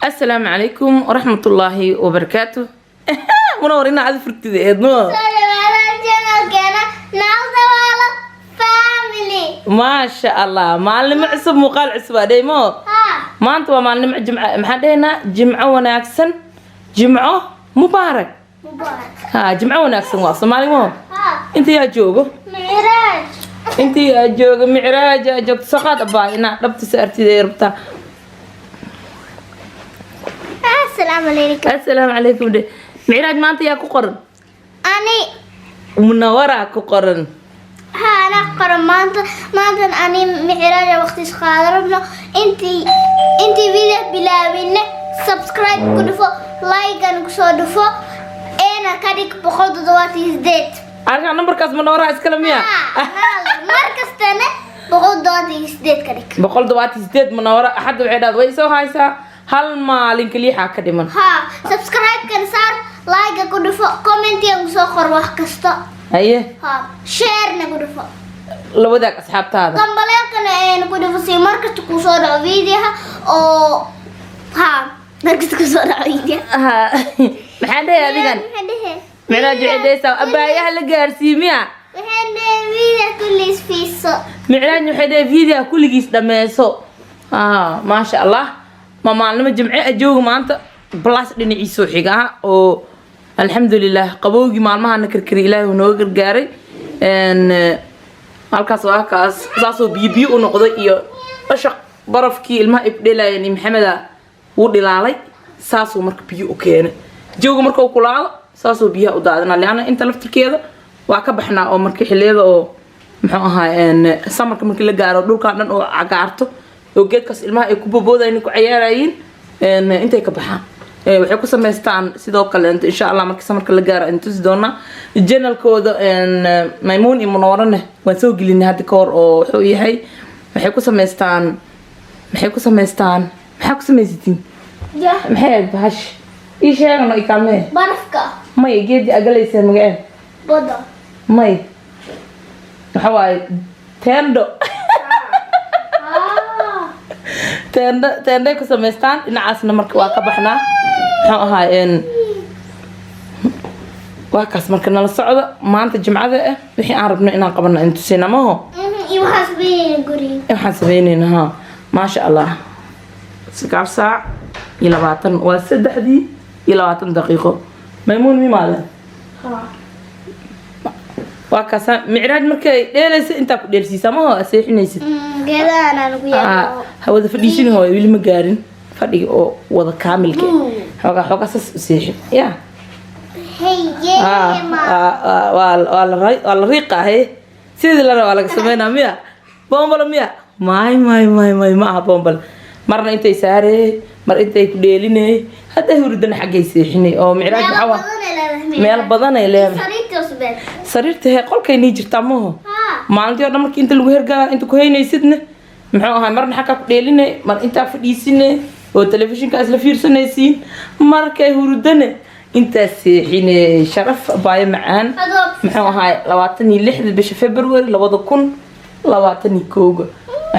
السلام عليكم ورحمة الله وبركاته. منورين عاد فرتدي إدنو. ما شاء الله معلم عصب مقال عصبة ديمو. ما أنتوا معلم جمعة محدينا جمعة وناكسن جمعة مبارك. جمعة وناكسن واصل معلمو. أنت يا جوجو. معراج. أنت يا جوجو معراج جوجو سقط باينا ربط سأرتي ذي ربطة. السلام عليكم. السلام عليكم دي. معراج ما أنت يا كقرن. أني. منورة كقرن. أنا قرن ما أنت أني معراج وقت إسقاط أنتي فيديو بلاوينا سبسكرايب كدفو لايك أنا كسودفو أنا كاريك بخود دواتي زدت. عشان نمبركاس منورة إسكالمية. مركز تاني بخود دواتي زدت كاريك. بقول دواتي زدت منورة أحد وعداد ويسو هايسا هل ما لينك لي حاكة دي من. سبسكرايب كان صار لايك كدفو كومنتي أنا كسوخر وحكستا. أيه. شير نكدفو. لو بدك أصحاب هذا. كم بلاك نكدفو سي مركز تكوسورة فيديوها أو مركز تكوسورة فيديوها. محدة يا ديجان. معراج عديسة أبايا هلا جارسيميا. محدة فيديو كل فيسو. معراج محدة فيديو كل جيس دميسو. ما شاء الله. ما معلم الجمعة أجوه ما أنت بلاس لين عيسو حقها أو الحمد لله قبوجي معلمها نكركري إلهي ونوجر جاري إن هالكاس وهالكاس زاسو بيبي ونقضي إياه أشق برف كي الماء إبدلا يعني محمد ودي لالي ساسو مرك بيو أوكي جوجو مركو كلاه ساسو بيها ودادنا لأن أنت لفت كذا وعكبحنا أو مرك حليذا أو محوها إن سمرك مرك اللي جارو دول كانن أو عقارته وجد كاس الماء يكبو بودا إنكو عيارين إن أنت يكبحها waxay ku sameystaan sidoo kale insha Allah markii samarka la gaaro inta sidona channelkooda maymuun iyo munoorane waan soo gelinay hadda koor oo wuxuu yahay waxay ku sameystaan maxaa ku sameysitiin maxay bahash ii sheegano ikame barafka may geedi agalaysa magaceen bodo may waxa waay tendo tenda ku sameystaan dhinacaasna marka waa ka baxnaa waxaan ahaayeen waa kaas marka nala socdo maanta jimcada ah wixii aan rabno inaan qabano intu sinamaho waxaan sameynayna maasha allah 9 saac iyo 20 waa 3 iyo 20 daqiiqo maymuun mimaada waa kaas micraaj markay dheelaysa inta ku dheelsiisamaho aseexinaysid geedana lagu yaabo hawada fadhiisin hooyo wili ma gaarin fadhiga oo wada kaamilka xogaa sas seexin ya waa la riiqahay sidii la rabaa laga sameynaa miya bombala miya may ma aha bombal marna intay saaree mar intay ku dheelinay hadda hurdana xaggay seexinay oo micraaj waxaa meel badan ay leedahay sariirta hee qolkay nii jirtaa maho maalintii oo dhan markii inta lagu hergaa inta ku haynaysidna muxuu ahaa marna xaggaa ku dheelinay mar intaa fadhiisinay oo telefishinka isla fiirsanaysiin markay hurdana intaa seexinay sharaf baayo macaan muxuu ahaa 26 bisha February 2021 muxuu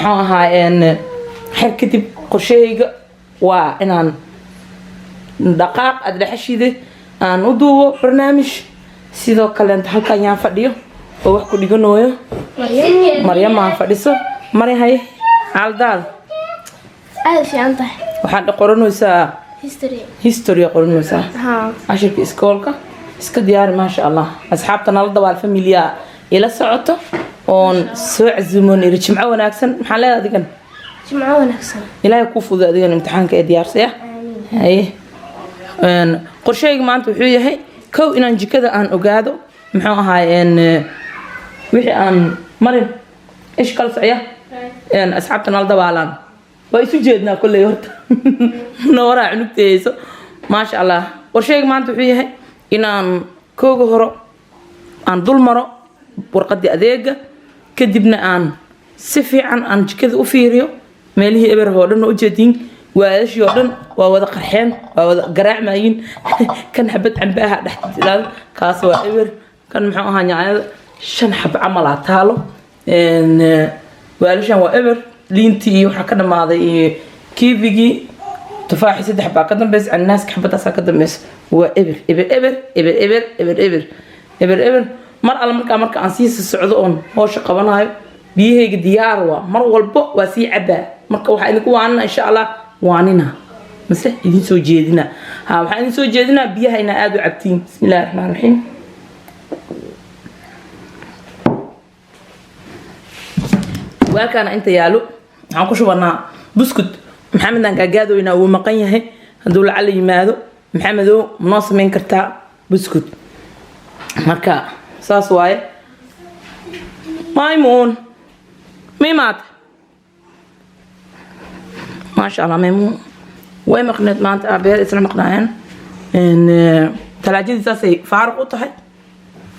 ahaa xer kadib qorshahayga waa inaan dhaqaaq adlaxashide aan u duubo barnaamij sidoo kale inta halkan yaan fadhiyo oo wax ku dhiganayo Maryam ma fadhiso Maryahay haldaal aad fiicanta waxaan qoranaysaa history qoranaysaa ashirka iskoolka iska diyaar ma sha Allah asxaabta nala dabaal familia ila socoto oon soo casuumoon ila jimco wanaagsan maxaa leedahay adigan jimco wanaagsan ilaahay ku fududeeyo adigan imtixaanka ee diyaarsaya qorshayga maanta wuxuu yahay kow inaan jikada aan ogaado muxuu ahaayeen wixii aan marin ish kala socya asxaabta nala dabaalaan waa isu jeednaa kulley horta noora cunugtayso ma sha Allah qorshayga maanta wuxuu yahay inaan kooga horo aan dul maro warqadii adeega kadibna aan si fiican aan jikada u fiiriyo meelihii eber oo dhan u jeedin waashii oo dhan waa wada qarxeen waa wada garaacmaayeen kan xabad cambaha dhaxdilaad kaas waa eber kan muxuu ahaa yaanyada 5 xab camal taalo waalashan waa eber liintii waxa ka dhamaaday kiivigii tufaaxi 3 baa ka dambeys annaaska xabadaas ka dambeys waa eber eber eber eber eber eber eber eber eber mar alla marka aan sii socdo oon hoosha qabanayo biyahayga diyaar waa mar walba waa sii cabaa marka waxa idinku waanina insha Allah waanina mase idin soo jeedina waxa idin soo jeedina biyaha ina aad u cabtiin bismillaahir rahmaanir rahiim وكان أنت يالو عن كشوف أنا بسكت محمد أنا قاعد وينا ومقيه هدول علي ماذو محمدو مناص من كرتا بسكت مركا ساس واي مايمون ميمات ما شاء الله ميمون وين مقنت ما أنت أبير إسلام مقنعين إن تلاجين ساسي فارق وطحي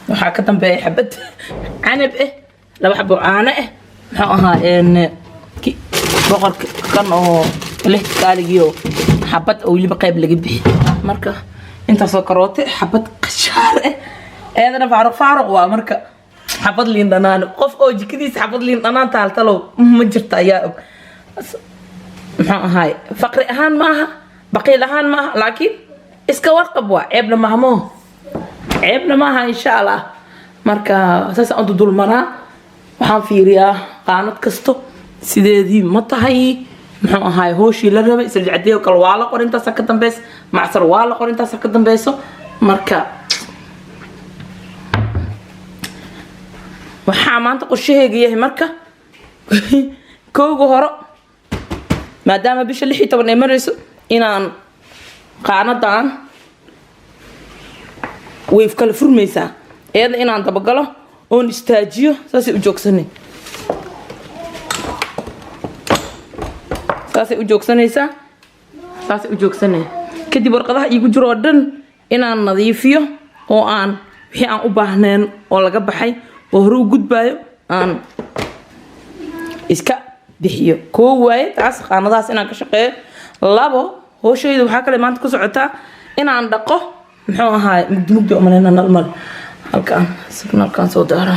وحكتم بي حبت عنب إيه لو حبوا عانة إيه maxaa in boqorka kan oo leh kaaligiyo xabad oo waliba qayb laga bixi marka inta soo karoote xabad qashaar eedana faaruq waa marka xabad liin dhanaan qof oo jikadiisa xabad liin dhanaan taaltalo ma jirta ayaa maxaa faqri ahaan maaha baqiil ahaan maaha laakiin iska warqab waa ceebna maaha insha Allah marka saas aan dul maraa waxaan fiiriyaa qaanad kasto sideedii ma tahay muxuu ahaay hooshii la rabay isla cadeeyo kala waa la qorintaas ka dambeys macsar waa la qorintaas ka dambayso marka waxa maanta qorshahayga yahay marka koogo horo maadaama bisha 16 ay marayso inaan qaanadan wayf kala furmaysaa eeda inaan dabagalo oon istaajiyo saasay u joogsanay kadib warqadaha iigu jiro oo dhan inaan nadiifiyo oo aan wixii aan u baahneen oo laga baxay oo hore u gudbaayo aan iska bixiyo koo waaye taas qaanadaas inaan ka shaqeeyo labo hooshayda waxaa kale maanta ku socotaa inaan dhaqo muxuu ahaay mugdi umaleyna nalmal halkaan signalkaan soo daara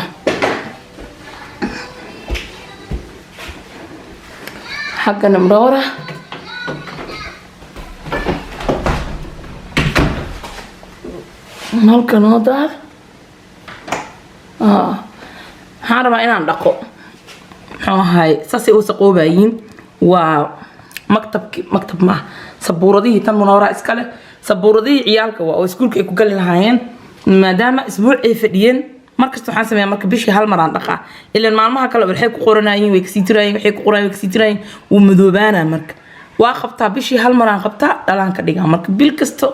حقنا مدورة هالكن هذا حاربا إنا ندقو هاي ساسي وسقو باين ومكتب مع سبوردي تم منورة إسكالة سبوردي عيالك وإسكولك إكو قال لهاين ما دام أسبوع فديين markasto waxaan sameeyaa marka bishii hal mar aan dhaqaa ilaa maalmaha kale waxay ku qoranayeen way kasii uu madoobaana marka waa qabtaa bishii hal mar aan qabtaa dhalaan ka dhigaa marka bil kasto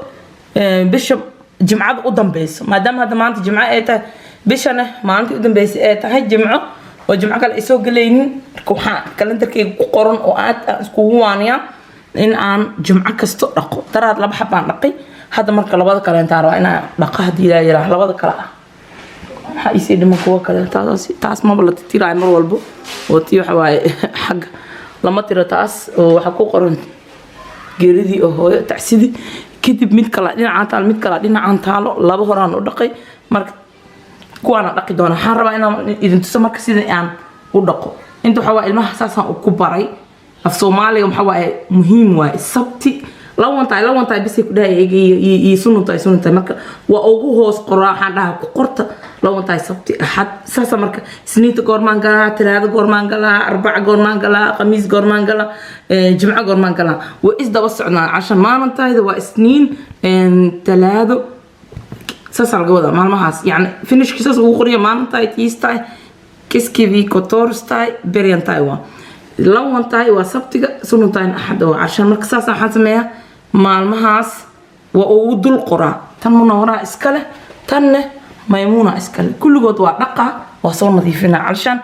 bisha jimcada u dambayso maadaama hadda maanta jimco ay tahay bishana maalintii u dambaysay ay tahay jimco oo jimco kale ay soo galaynin marka waxaan kalendarkayga ku qoran oo aad iskugu waaniyaa in aan jimco kasto dhaqo daraad laba xab aan dhaqay hadda marka labada kale intaan rabaa inaan dhaqo haddii ilaa yaraa labada kale حايسي دم كوا كذا تاس ما بلا تطير عمر والبو وتيو حواي حق لما ترى تاس وحكو قرن جريدي هو تعسيدي كتب ميت كلا دين عن تال ميت كلا دين عن تالو لا بهران ودقي مرك كوانا دقي دونا حربا إنا إذا تسمى كسيدي عن ودقو أنتو حواي المها أساسا وكبري في الصومالي وحواي مهم واي السبتي لو أنت بس كده يجي يسون تاي مرك وأوجو هوس قراء عندها قرطة لو أنت سبتي أحد ساسا مرك سنين قرمان قلا ثلاثة قرمان قلا أربعة قرمان قلا خميس قرمان قلا جمعة قرمان قلا وإذا وسعنا عشان ما ننتهي ذا سنين ثلاثة ساسا الجودة ما هاس يعني فينش كيساس وقرية ما ننتهي تيستاي كيسكيفي كوتورستاي بريانتايوا لو أنتهي وسبتي سنتين أحد عشان مرك ساسا حاسميها maalmahaas waa ugu dul qoraa tan munawara iskale tan maymuna iskale kulligood waa dhaqa waa soo nadiifina alshan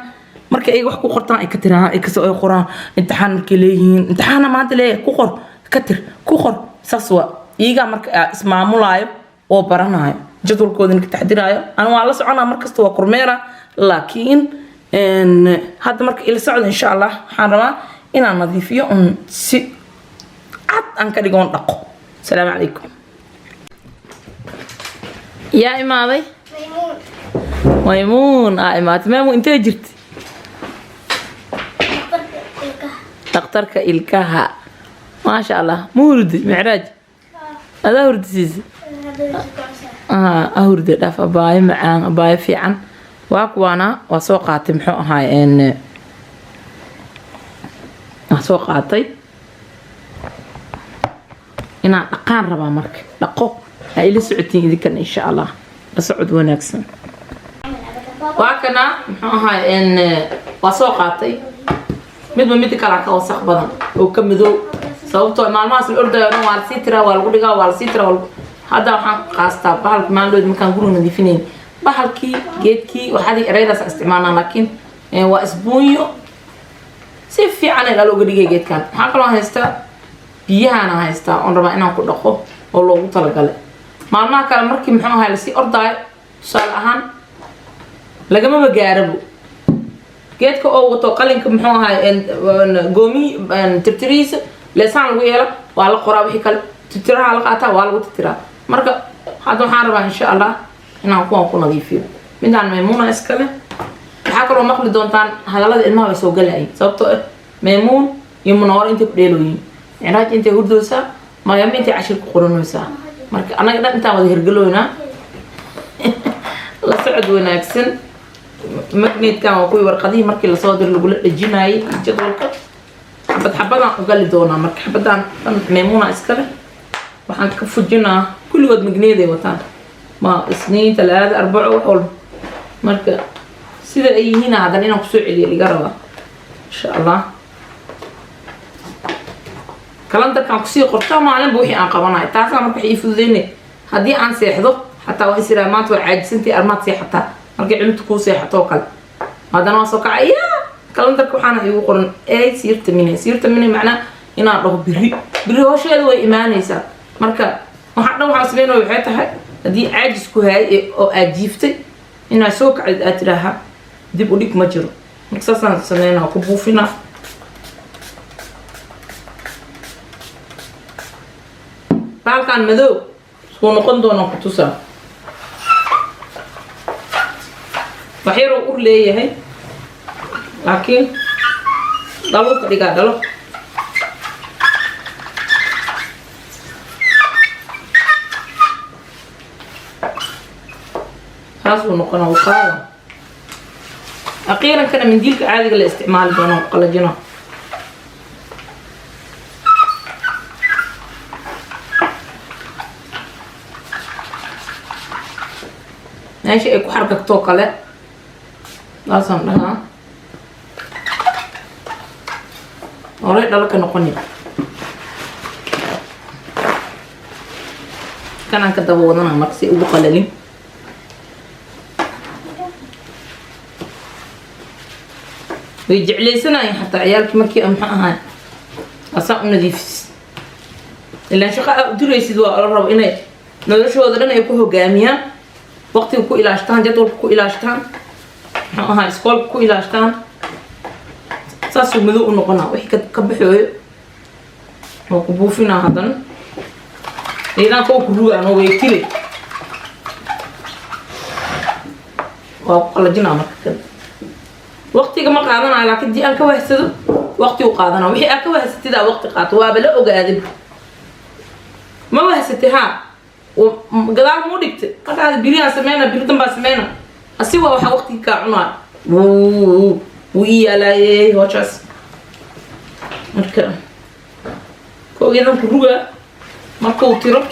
marka ay wax ku qortaan ay ka tiraan ay ka soo qoraan imtixaan markay leeyihiin imtixaana maanta leeyahay ku qor ka tir ku qor saas waa iyaga marka ismaamulaayo oo baranayo jadwalkoodana ka taxdiraayo aan waa la soconaa markasta waa kormeera laakiin hadda marka ila socdo insha Allah waxaan rabaa inaan nadiifiyo si عاد أنك دقون دقو السلام عليكم يا إمامي ميمون إمامي ميمون أنت جرت دكتورك إلكها ما شاء الله مورد معراج هذا هورد سيسي أهورد داف أباي معان أباي في عن واكوانا وسوقاتي محو هاي إن سوقاتي إنا أقان ربا مرك لقو هاي اللي سعودين ذيك إن شاء الله بسعود ونكسن واكنا محو هاي إن وسوقاتي مid mid kala ka wasaq badan oo ka midow sababtoo maalmahaas la ordayo waa la sii tiraa waa lagu dhigaa waa la sii tiraa hadda waxaan qaastaa bahalka maalmood markaan guriga nadiifinayn bahalkii geedkii waxaad eraydaas isticmaalnaa laakiin waa isbuunyo si fiican ay looga dhigay geedkan waxaan kaloo haystaa biyahana haystaa oo rabaa inaan ku dhaqo oo loogu talagalay maalmaha kale markii muxuu ahaa la sii ordaayo tusaale ahaan lagama gaarabo geedka oo wato qalinka muxuu ahaa goomi tirtiriisa leesaan lagu yeelo waa la qoraa wixii kale tirtiraha la qaataa waa lagu tirtiraa marka hadda waxaan rabaa insha Allah inaan kuwan ku nadiifiyo midaan Maymuuna iskale waxaa kaloo maqli doontaan hadalada ilmaha way soo galayeen sababtoo ah Maymuun iyo Munoor inta ku dheelooyin Ciraaj inta hurdoosa Maryam inta cashir ku qoranaysa marka anaga dhan inta wada hirgaloona la socod wanaagsan magneed kan waa kuwii warqadii markii la soo dir lagu dhajinayay jadwalka xabadaan u gali doonaa marka xabadaan Maymuuna iskale waxaan ka fujinaa kulligood magneed ay wataan ma isniin talaada arbaco waxol marka sida ay yihiin hadan inaan ku soo celiyo liga rabaa insha Allah kalandarkan ku sii qortaa maalinba wixii aan qabanayo taasaan marka ii fududeynay haddii aan seexdo xataa waa israa maanta waa caajisantii armaad seexataa markay cunto ku seexato kale hadana waa soo kacaya kalandarka waxaana igu qoran ay siirta mine macnaa inaan dhaho biri hawsheeda way imaanaysaa marka waxaan dhan waxaan sameynaya waxay tahay haddii caajis ku hayay oo aad jiiftay inaad soo kacid aad tidhaaha dib u dhig ma jiro marka saasaan sameynaa ku buufinaa baalkan madow suu noqon doonaa ku tusaa waxyaroo ur leeyahay laakiin dhalo ka dhigaa dhalo taasuu noqonaa u qaada أخيرا كان من ديلك عادي الاستعمال دونه قلجنا ماشي اكو حركة توكلة لازم لها أريد لك نقني كان عن كده وضعنا مكسي وبقللين ويجعلي سنة حتى عيالك مركي أمحاها أصاب نظيف إلا شقاء دريسي دواء الرب إني ندرشوا ذلنا يكوه جاميا وقت يكو إلى أشتان جدول كو إلى أشتان ها إسكول كو إلى أشتان ساسو مذوق نقنا وحي كبحوه وقبوفنا هذا إذا كو كروه أنا ويكيلي وقال جنا مركز وقتي كما قادنا لكن دي أنك وحسد وقتي وقادنا وحي أنك وحسد ذا وقت قات وابلا أقادم ما وحسدها وقدر مو دكت قطع بيريا سمينا بيرتم بسمينا أسيوا وح وقتي كعنا ويا لا يهوشاس مركب كو جدا كروه مركب تيرو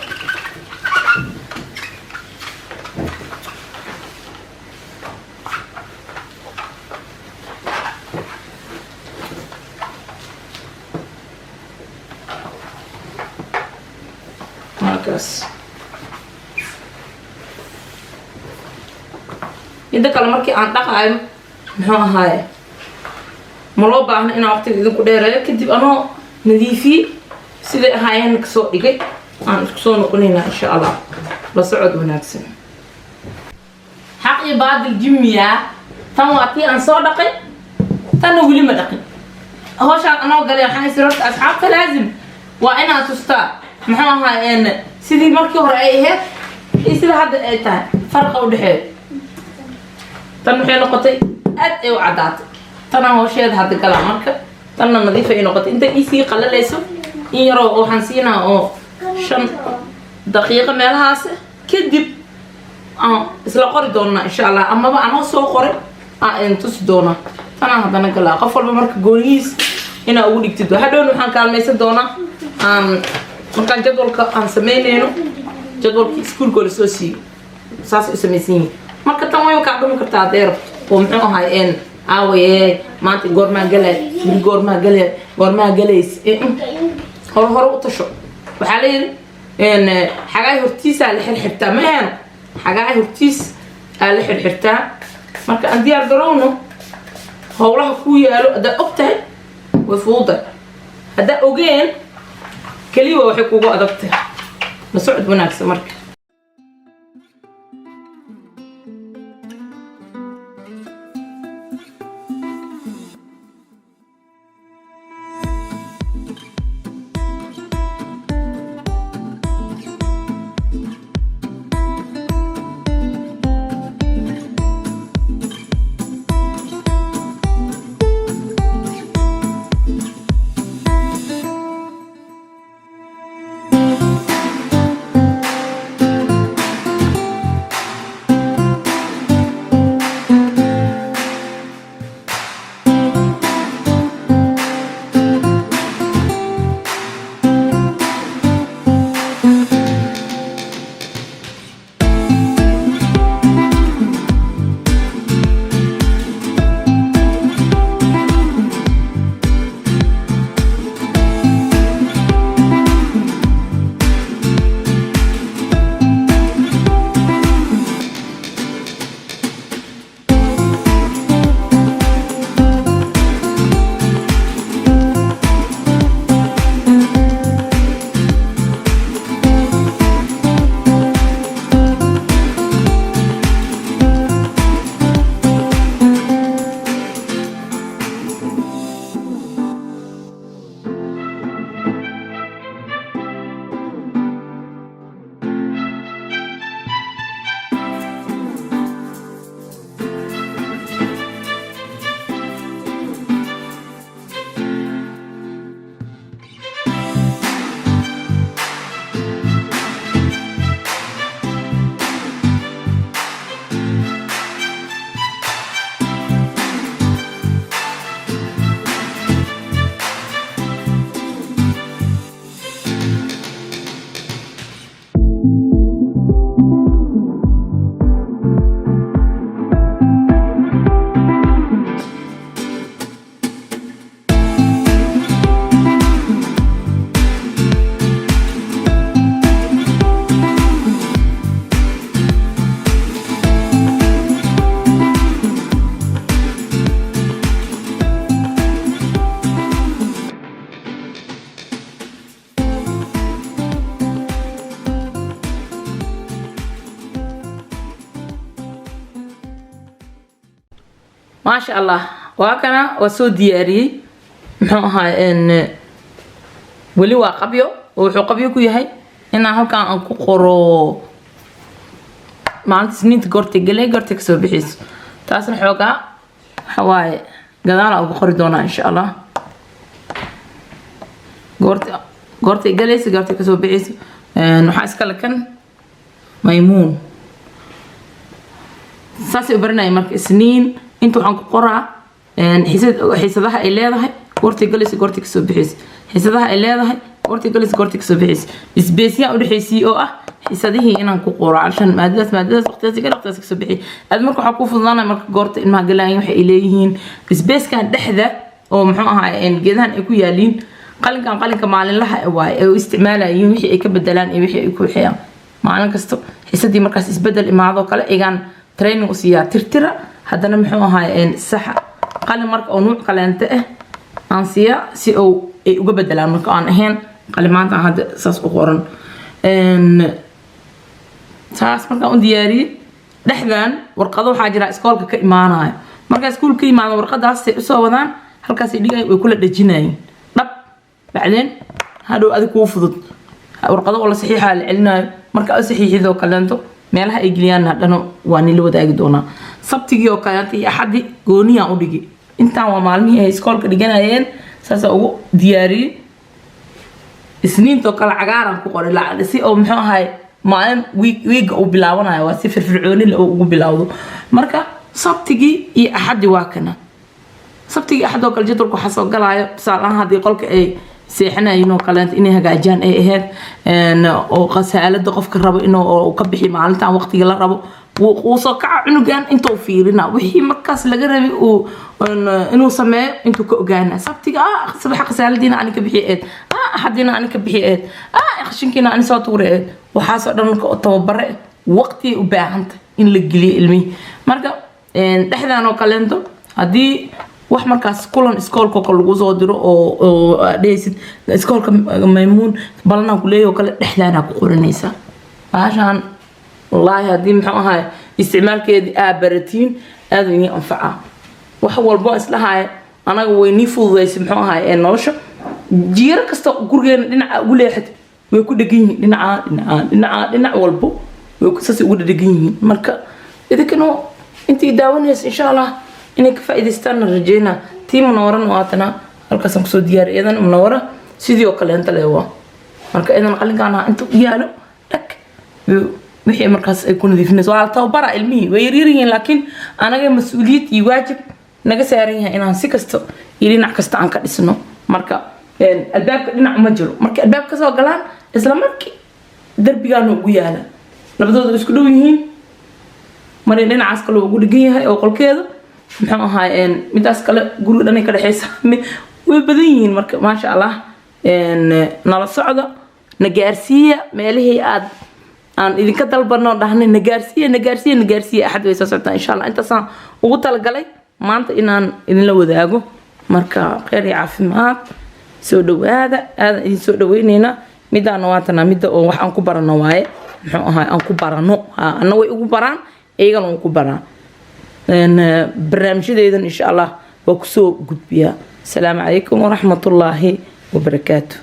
إذا كلام مركي عن دقائق ما هاي ملوبة هنا أنا وقت إذا كده كدي أنا نظيفي سيد هاي نكسو دقيق عن كسو نقولنا إن شاء الله بسعود ونكسن حقي بعد الجميع تمواتي عن صدقي تنولي ما دقي هو شان أنا وقال يا حني سرت أصحاب فلازم وأنا تستا ما هاي أنا سيدي مركي ورأيه يصير هذا إيه فرق ودحيل تنو نقطي أد وعدات تنا هو شيء هذا الكلام مركب تنا نظيفة نقطي أنت إيسي قلل ليسو in yaroo waxaan siinaa oo 5 daqiiqo meelahaas kadib isla qori doonaa insha Allah amaba anoo soo qoray aan tusi doonaa tanaan haddana galaa qof walba marka goonigiis inaa ugu dhigtid hadhown waxaan kaalmaysan doonaa markaan jadwalka aan sameynayno jadwalkii iskuulka la soo siiyey saas u samaysan yihiin marka tan way kaa dhumi kartaa deer oo muxuu ahay aawaye maanta goormaa galay biri goormaa galays hore u tasho waxaa la yidhi xagaay hortiisaa la xirxirtaa ma ahan xagaay hortiis aa la xirxirtaa marka aan diyaar garowno howlaha ku yaalo haddaad og tahay way fududahay haddaa ogeen keliya waxay kugu adagtahay la socod wanaagsan marka ما شاء الله وهكذا وسو دياري محوها ان ولي واقبيو وحو قبيو كو يحي ان halkan aan ku qoro maalinta isniinta goortay galay goortay kasoo bixis taasna xoogaa waxa waaye gadaal ugu qori doonaa insha Allah goortay galaysa goortay kasoo bixis waxa iska lakan maymuun saasi u baranay marka isniin inta waxaan ku qoraa xiisadaha ay leedahay goortay galaysa goortay kasoo bixis xiisadaha ay leedahay goortay galaysa goortay kasoo bixis isbeesiya u dhaxaysii oo ah xiisadihii inaan ku qoro عشان maadadaas waqtigaas kasoo bixi aad marka waxa ku fududaanay marka goorta ilmaha galayaan waxa ay leeyihiin isbeeskan dhexda oo muxuu ahaa geedahan ay ku yaaliin qalinka maalinlaha ay u isticmaalayeen wixii ay ka bedelaan iyo wixii ay ku xiyaan maalin kasto xiisadii markaas isbedel imaado kale igaan training u siiya tirtira haddana muxuu ahaa sax qalin marka oo nuuc kaleente ah aan siiya si oo ay uga bedelaan marka aan ahayn qalimaanta hadda saas u qoran saas marka u diyaariyay dhaxdan warqado waxa jira iskoolka ka imaanayo marka iskoolka ka imaado warqadaas ay soo wadaan halkaas ay dhigay way kula dhajinayeen dhab bacdeen hadhow adiga ku fudud warqado oo la saxiixa la celinayo marka ay saxiixido kaleento meelaha ay geliyaan hadana waa nila wadaagi doona sabtigi oo kaleento iyo axadi gooniya u dhigi intaan waa maalmihii ay iskoolka dhiganayeen saas ugu diyaariyay isniinto kale cagaaran ku qoray la si oo muxuu ahay maalin week uu bilaabanayo waa si firfircooni leh oo ugu bilaawdo marka sabtigi iyo axadi waa kana sabtigi axad oo kale jadwalku waxa soo galaayo tusaalahan hadii qolka ay seexanayeen oo kale inay hagaajiyaan ay ahayd oo qasaalada qofka rabo inuu ka bixi maalintan waqtiga la rabo wuu soo kaca cunugan intuu fiirina wixii markaas laga rabay inuu sameeyo intuu ka ogaana sabtiga subax qasaaladiina aan ka bixiyay axadina aan ka bixiyay qashinkiina aan soo tuuray waxa soo dhan marka tababare waqti u baahanta in la geliyo ilmi marka dhaxdaan oo kaleento hadii wax markaas kulan iskoolka kale lagu soo diro oo dheesid iskoolka maymuun balana ku leeyo kale dhaxdaana ku qoranaysa baashan wallahi hadii muxuu ahay isticmaalkeedii baratiin aad inii anfaca wax walba islahay anaga way ni fududeysay muxuu ahay nolosha jiir kasta gurigeena dhinaca ugu leexad way ku dhagan yihiin dhinac walba way ku sasi ugu dhagan yihiin marka idinkana intii daawanaysa insha Allah inay ka faa'iideystaan rajayna team Munawwara waatana halkaas ku soo diyaar eedan Munawwara sidoo kale inta leewa marka eedan qalinkaana inta yaalo dhag wixii markaas ay ku nadiifinayso waa tababara ilmihi way yariireen laakiin anaga mas'uuliyad iyo waajib naga saaran yahay inaan si kasto iyo dhinac kasta aan ka dhisno marka albaabka dhinac ma jiro marka albaabka soo galaan isla markii darbigaan ugu yaala labadooda isku dhow yihiin marin dhinacaas kale ugu dhigan yahay oo qolkeeda muxuu ahaa midaas kale guriga dhanay ka dhaxaysa way badan yihiin marka ma sha Allah nala socdo na gaarsiiya meelihii aan idinka dalbano dhahnay na gaarsiiya axad way soo socotaa insha Allah intaasaan ugu talagalay maanta inaan idin la wadaago marka khayr iyo caafimaad soo dhawaada aad idin soo dhaweynayna midana waatana mid oo wax aan ku barano waaye muxuu ahaa aan ku barano ana way ugu baraan eegana ugu baraan barnaamijyadeedan insha Allah waa ku soo gudbiyaa. Assalamu alaykum wa rahmatullahi wa barakatuh.